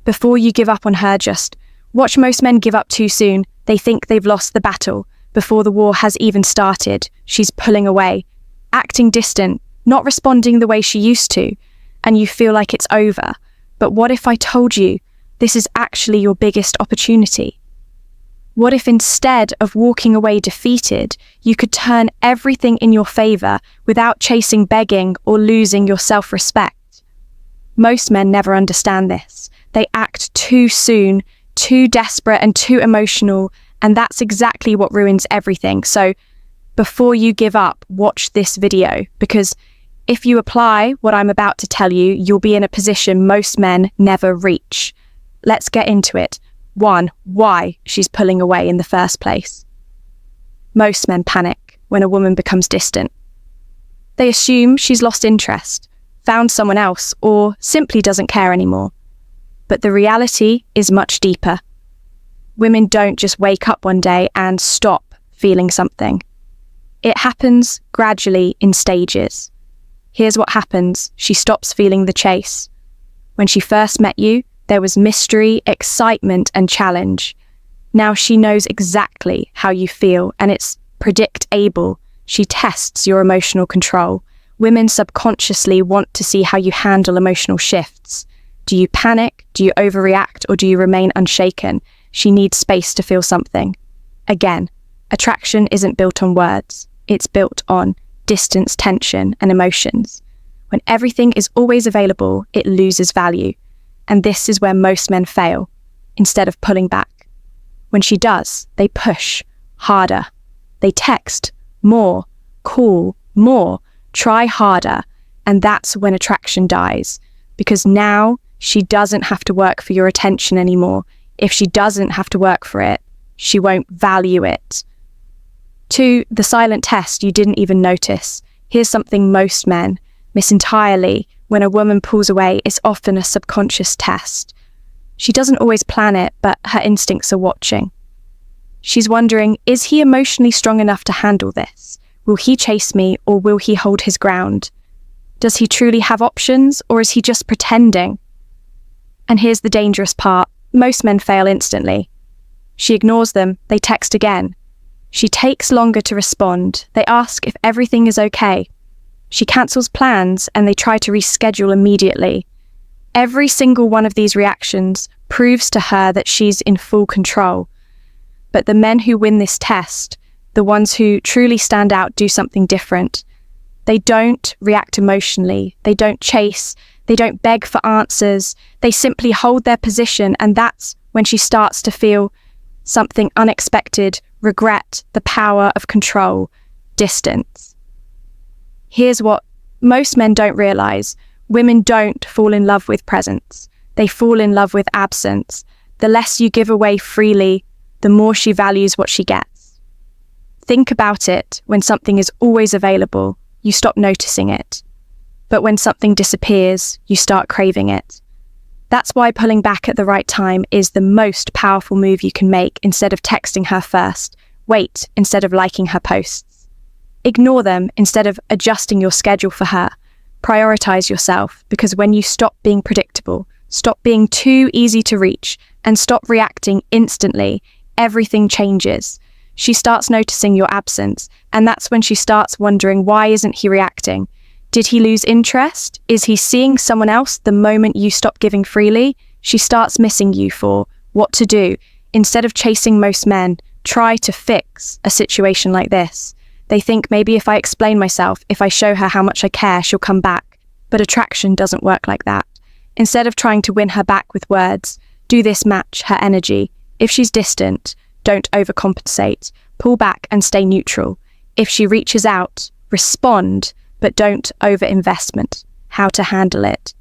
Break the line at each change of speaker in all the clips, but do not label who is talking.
Before you give up on her, just watch. Most men give up too soon. They think they've lost the battle. Before the war has even started, she's pulling away, acting distant, not responding the way she used to, and you feel like it's over. But what if I told you this is actually your biggest opportunity? What if instead of walking away defeated, you could turn everything in your favor without chasing begging or losing your self-respect? Most men never understand this. They act too soon, too desperate and too emotional, and that's exactly what ruins everything. So before you give up, watch this video, because if you apply what I'm about to tell you, you'll be in a position most men never reach. Let's get into it. 1. Why she's pulling away in the first place. Most men panic when a woman becomes distant. They assume she's lost interest, found someone else, or simply doesn't care anymore. But the reality is much deeper. Women don't just wake up one day and stop feeling something. It happens gradually in stages. Here's what happens. She stops feeling the chase. When she first met you, there was mystery, excitement, and challenge. Now she knows exactly how you feel, and it's predictable. She tests your emotional control. Women subconsciously want to see how you handle emotional shifts. Do you panic? Do you overreact? Or do you remain unshaken? She needs space to feel something. Again, attraction isn't built on words. It's built on distance, tension, and emotions. When everything is always available, it loses value. And this is where most men fail, instead of pulling back. When she does, they push harder. They text more, call more, try harder. And that's when attraction dies, because now she doesn't have to work for your attention anymore. If she doesn't have to work for it, she won't value it. 2, the silent test you didn't even notice. Here's something most men miss entirely. When a woman pulls away, it's often a subconscious test. She doesn't always plan it, but her instincts are watching. She's wondering, is he emotionally strong enough to handle this? Will he chase me, or will he hold his ground? Does he truly have options, or is he just pretending? And here's the dangerous part. Most men fail instantly. She ignores them. They text again. She takes longer to respond. They ask if everything is okay. She cancels plans and they try to reschedule immediately. Every single one of these reactions proves to her that she's in full control. But the men who win this test, the ones who truly stand out, do something different. They don't react emotionally. They don't chase. They don't beg for answers. They simply hold their position, and that's when she starts to feel something unexpected, regret, the power of control, distance. Here's what most men don't realize. Women don't fall in love with presence. They fall in love with absence. The less you give away freely, the more she values what she gets. Think about it. When something is always available, you stop noticing it. But when something disappears, you start craving it. That's why pulling back at the right time is the most powerful move you can make. Instead of texting her first, wait instead of liking her posts. Ignore them instead of adjusting your schedule for her. Prioritize yourself, because when you stop being predictable, stop being too easy to reach, and stop reacting instantly, everything changes. She starts noticing your absence, and that's when she starts wondering, why isn't he reacting? Did he lose interest? Is he seeing someone else the moment you stop giving freely? She starts missing you for what to do. Instead of chasing most men, try to fix a situation like this. They think, maybe if I explain myself, if I show her how much I care, she'll come back. But attraction doesn't work like that. Instead of trying to win her back with words, do this: match her energy. If she's distant, don't overcompensate. Pull back and stay neutral. If she reaches out, respond, but don't over-investment. How to handle it.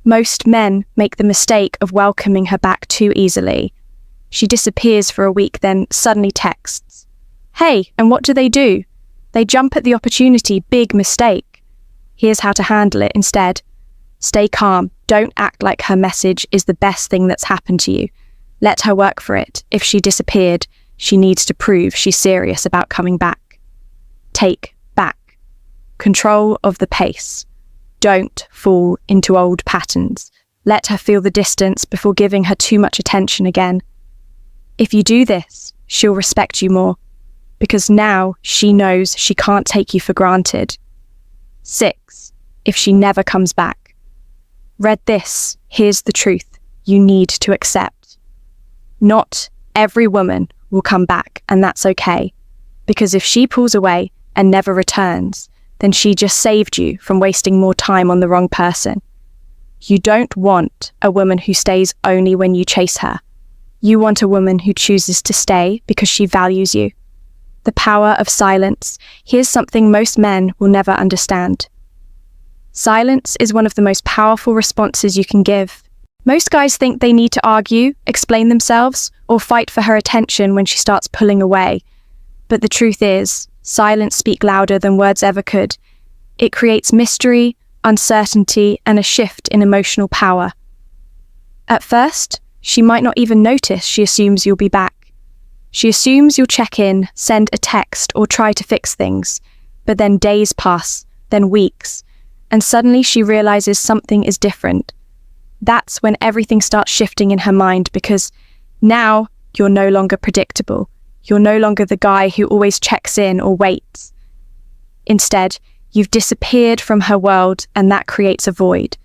Most men make the mistake of welcoming her back too easily. She disappears for a week, then suddenly texts. Hey, and what do? They jump at the opportunity. Big mistake. Here's how to handle it instead. Stay calm. Don't act like her message is the best thing that's happened to you. Let her work for it. If she disappeared, she needs to prove she's serious about coming back. Take back control of the pace. Don't fall into old patterns. Let her feel the distance before giving her too much attention again. If you do this, she'll respect you more, because now she knows she can't take you for granted. 6. If she never comes back. Read this, here's the truth you need to accept. Not every woman will come back, and that's okay, because if she pulls away and never returns, then she just saved you from wasting more time on the wrong person. You don't want a woman who stays only when you chase her. You want a woman who chooses to stay because she values you. The power of silence. Here's something most men will never understand. Silence is one of the most powerful responses you can give. Most guys think they need to argue, explain themselves, or fight for her attention when she starts pulling away. But the truth is, silence speaks louder than words ever could. It creates mystery, uncertainty, and a shift in emotional power. At first, she might not even notice she assumes you'll be back. She assumes you'll check in, send a text, or try to fix things. But then days pass, then weeks, and suddenly she realizes something is different. That's when everything starts shifting in her mind, because now you're no longer predictable. You're no longer the guy who always checks in or waits. Instead, you've disappeared from her world, and that creates a void.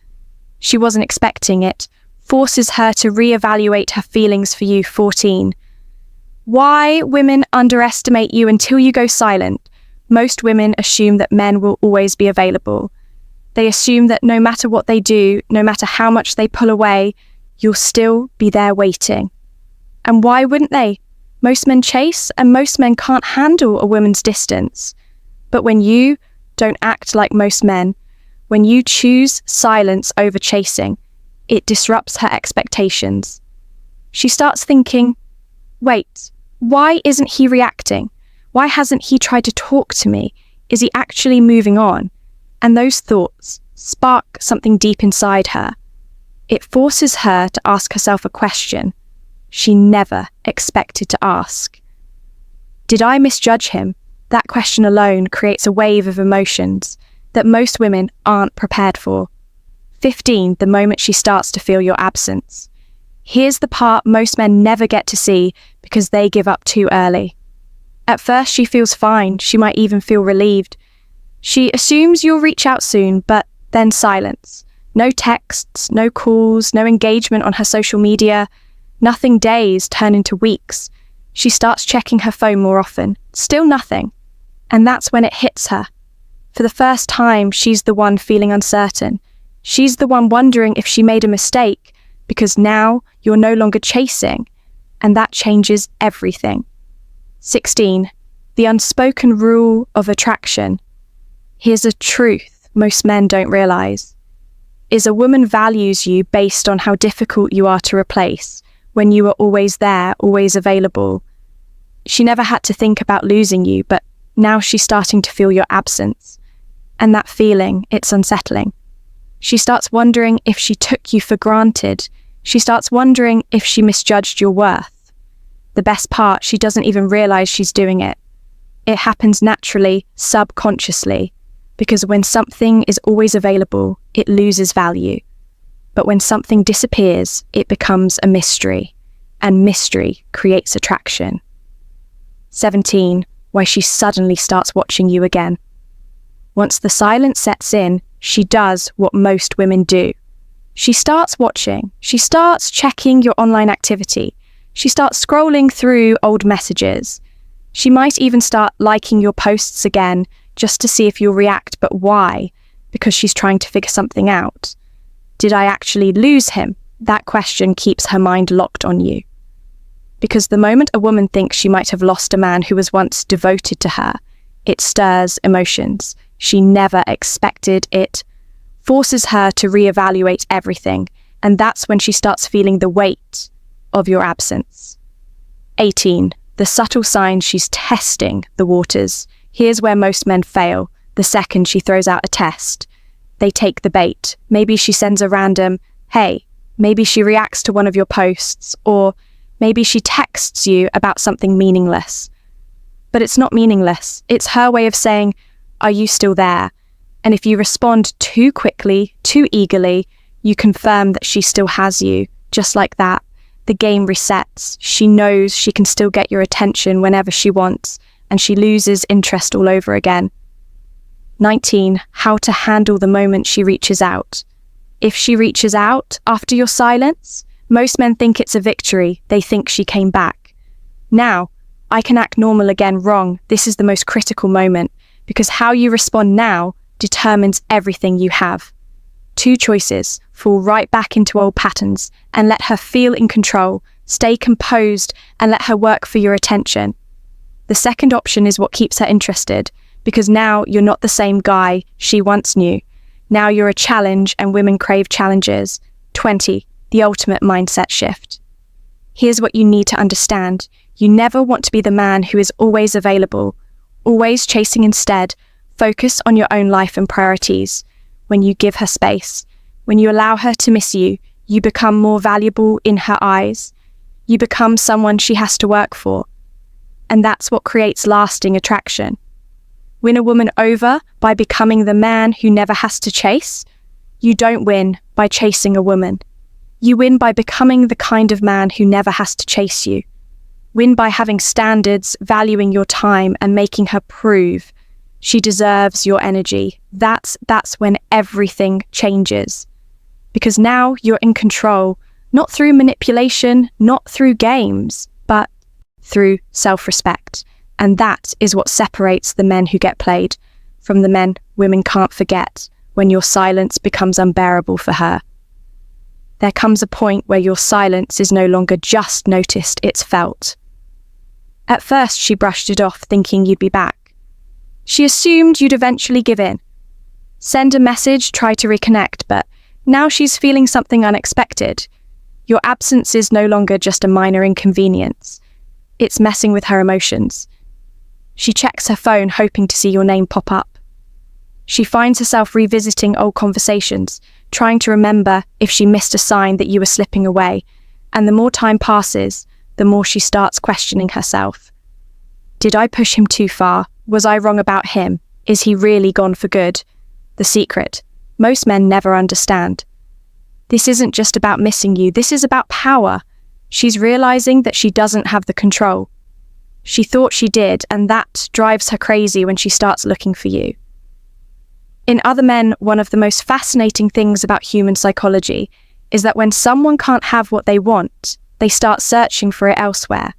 She wasn't expecting it, forces her to reevaluate her feelings for you. 14. Why women underestimate you until you go silent. Most women assume that men will always be available. They assume that no matter what they do, no matter how much they pull away, you'll still be there waiting. And why wouldn't they? Most men chase, and most men can't handle a woman's distance. But when you don't act like most men, when you choose silence over chasing, it disrupts her expectations. She starts thinking, wait, why isn't he reacting? Why hasn't he tried to talk to me? Is he actually moving on? And those thoughts spark something deep inside her. It forces her to ask herself a question she never expected to ask. Did I misjudge him? That question alone creates a wave of emotions that most women aren't prepared for. 15, the moment she starts to feel your absence. Here's the part most men never get to see because they give up too early. At first, she feels fine. She might even feel relieved. She assumes you'll reach out soon, but then silence. No texts, no calls, no engagement on her social media. Nothing. Days turn into weeks. She starts checking her phone more often. Still nothing. And that's when it hits her. For the first time, she's the one feeling uncertain. She's the one wondering if she made a mistake, because now you're no longer chasing, and that changes everything. 16. The unspoken rule of attraction. Here's a truth most men don't realize. Is a woman values you based on how difficult you are to replace, when you are always there, always available. She never had to think about losing you, but now she's starting to feel your absence. And that feeling, it's unsettling. She starts wondering if she took you for granted. She starts wondering if she misjudged your worth. The best part, she doesn't even realize she's doing it. It happens naturally, subconsciously, because when something is always available, it loses value. But when something disappears, it becomes a mystery, and mystery creates attraction. 17. Why she suddenly starts watching you again. Once the silence sets in, she does what most women do. She starts watching. She starts checking your online activity. She starts scrolling through old messages. She might even start liking your posts again just to see if you'll react. But why? Because she's trying to figure something out. Did I actually lose him? That question keeps her mind locked on you. Because the moment a woman thinks she might have lost a man who was once devoted to her, it stirs emotions. She never expected it, forces her to reevaluate everything, and that's when she starts feeling the weight of your absence. 18. The subtle sign she's testing the waters. Here's where most men fail. The second she throws out a test, they take the bait. Maybe she sends a random, hey. Maybe she reacts to one of your posts, or maybe she texts you about something meaningless. But it's not meaningless. It's her way of saying, are you still there? And if you respond too quickly, too eagerly, You confirm that she still has you. Just like that, the game resets. She knows she can still get your attention whenever she wants, and she loses interest all over again. 19. How to handle the moment she reaches out. If she reaches out after your silence, most men think it's a victory. They think she came back. Now, I can act normal again. Wrong. This is the most critical moment, because how you respond now determines everything you have. 2 choices: fall right back into old patterns and let her feel in control, stay composed and let her work for your attention. The second option is what keeps her interested, because now you're not the same guy she once knew. Now you're a challenge, and women crave challenges. 20. The ultimate mindset shift. Here's what you need to understand. You never want to be the man who is always available, always chasing. Instead, focus on your own life and priorities. When you give her space, when you allow her to miss you, you become more valuable in her eyes. You become someone she has to work for. And that's what creates lasting attraction. Win a woman over by becoming the man who never has to chase. You don't win by chasing a woman. You win by becoming the kind of man who never has to chase you. Win by having standards, valuing your time, and making her prove she deserves your energy. That's when everything changes. Because now you're in control, not through manipulation, not through games, but through self-respect. And that is what separates the men who get played from the men women can't forget when your silence becomes unbearable for her. There comes a point where your silence is no longer just noticed, it's felt. At first, she brushed it off, thinking you'd be back. She assumed you'd eventually give in. Send a message, try to reconnect, but now she's feeling something unexpected. Your absence is no longer just a minor inconvenience. It's messing with her emotions. She checks her phone, hoping to see your name pop up. She finds herself revisiting old conversations, trying to remember if she missed a sign that you were slipping away. And the more time passes, the more she starts questioning herself. Did I push him too far? Was I wrong about him? Is he really gone for good? The secret. Most men never understand. This isn't just about missing you. This is about power. She's realizing that she doesn't have the control. She thought she did, and that drives her crazy when she starts looking for you. In other men, one of the most fascinating things about human psychology is that when someone can't have what they want, they start searching for it elsewhere.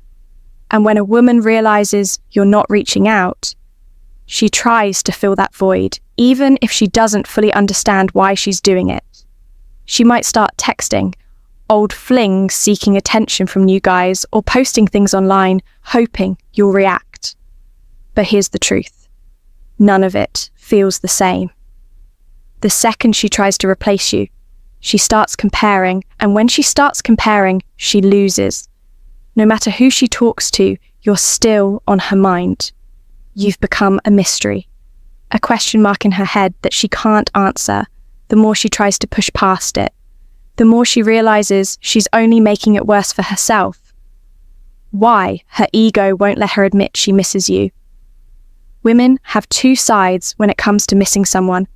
And when a woman realizes you're not reaching out, she tries to fill that void, even if she doesn't fully understand why she's doing it. She might start texting, old flings seeking attention from new guys, or posting things online, hoping you'll react. But here's the truth. None of it feels the same. The second she tries to replace you, she starts comparing, and when she starts comparing, she loses. No matter who she talks to, you're still on her mind. You've become a mystery, a question mark in her head that she can't answer. The more she tries to push past it, the more she realizes she's only making it worse for herself. Why? Her ego won't let her admit she misses you. Women have 2 sides when it comes to missing someone.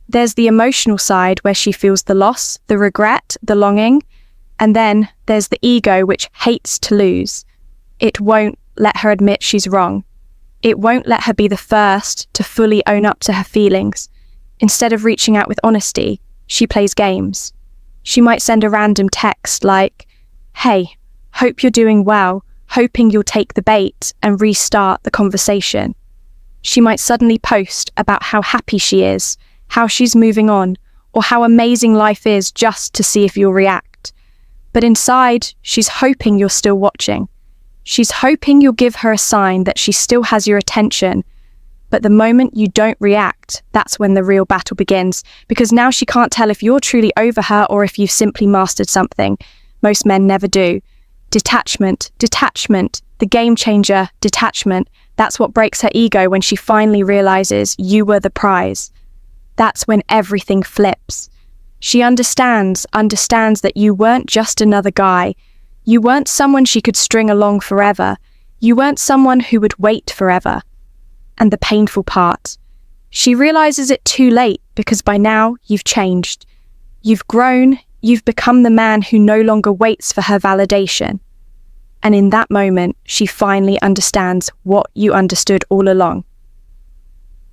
There's the emotional side where she feels the loss, the regret, the longing, and then there's the ego which hates to lose. It won't let her admit she's wrong. It won't let her be the first to fully own up to her feelings. Instead of reaching out with honesty, she plays games. She might send a random text like, "Hey, hope you're doing well," hoping you'll take the bait and restart the conversation. She might suddenly post about how happy she is, how she's moving on, or how amazing life is just to see if you'll react. But inside, she's hoping you're still watching. She's hoping you'll give her a sign that she still has your attention. But the moment you don't react, that's when the real battle begins, because now she can't tell if you're truly over her or if you've simply mastered something. Most men never do. Detachment, the game changer, detachment. That's what breaks her ego when she finally realizes you were the prize. That's when everything flips. She understands that you weren't just another guy. You weren't someone she could string along forever. You weren't someone who would wait forever. And the painful part, she realizes it too late, because by now you've changed. You've grown, you've become the man who no longer waits for her validation. And in that moment, she finally understands what you understood all along.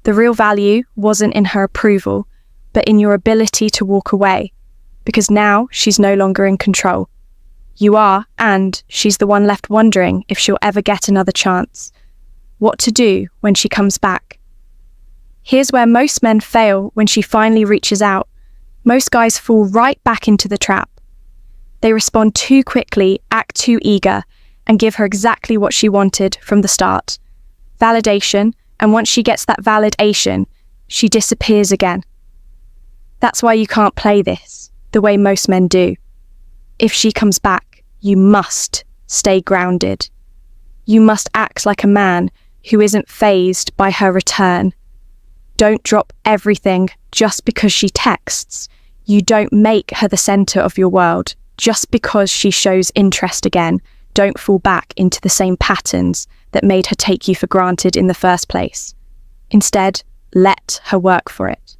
The real value wasn't in her approval, but in your ability to walk away, because now she's no longer in control. You are, and she's the one left wondering if she'll ever get another chance. What to do when she comes back. Here's where most men fail when she finally reaches out. Most guys fall right back into the trap. They respond too quickly, act too eager, and give her exactly what she wanted from the start. Validation, and once she gets that validation, she disappears again. That's why you can't play this the way most men do. If she comes back, you must stay grounded. You must act like a man who isn't fazed by her return. Don't drop everything just because she texts. You don't make her the center of your world. Just because she shows interest again, don't fall back into the same patterns that made her take you for granted in the first place. Instead, let her work for it.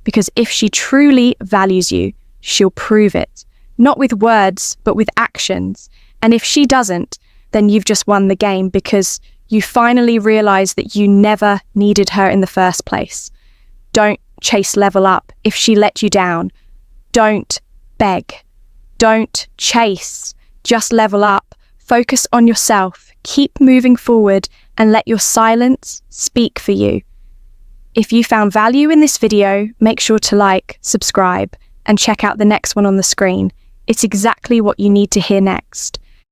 Because if she truly values you, she'll prove it. Not with words, but with actions. And if she doesn't, then you've just won the game because you finally realize that you never needed her in the first place. Don't chase level up if she let you down. Don't beg. Don't chase. Just level up. Focus on yourself. Keep moving forward and let your silence speak for you. If you found value in this video, make sure to like, subscribe, and check out the next one on the screen. It's exactly what you need to hear next.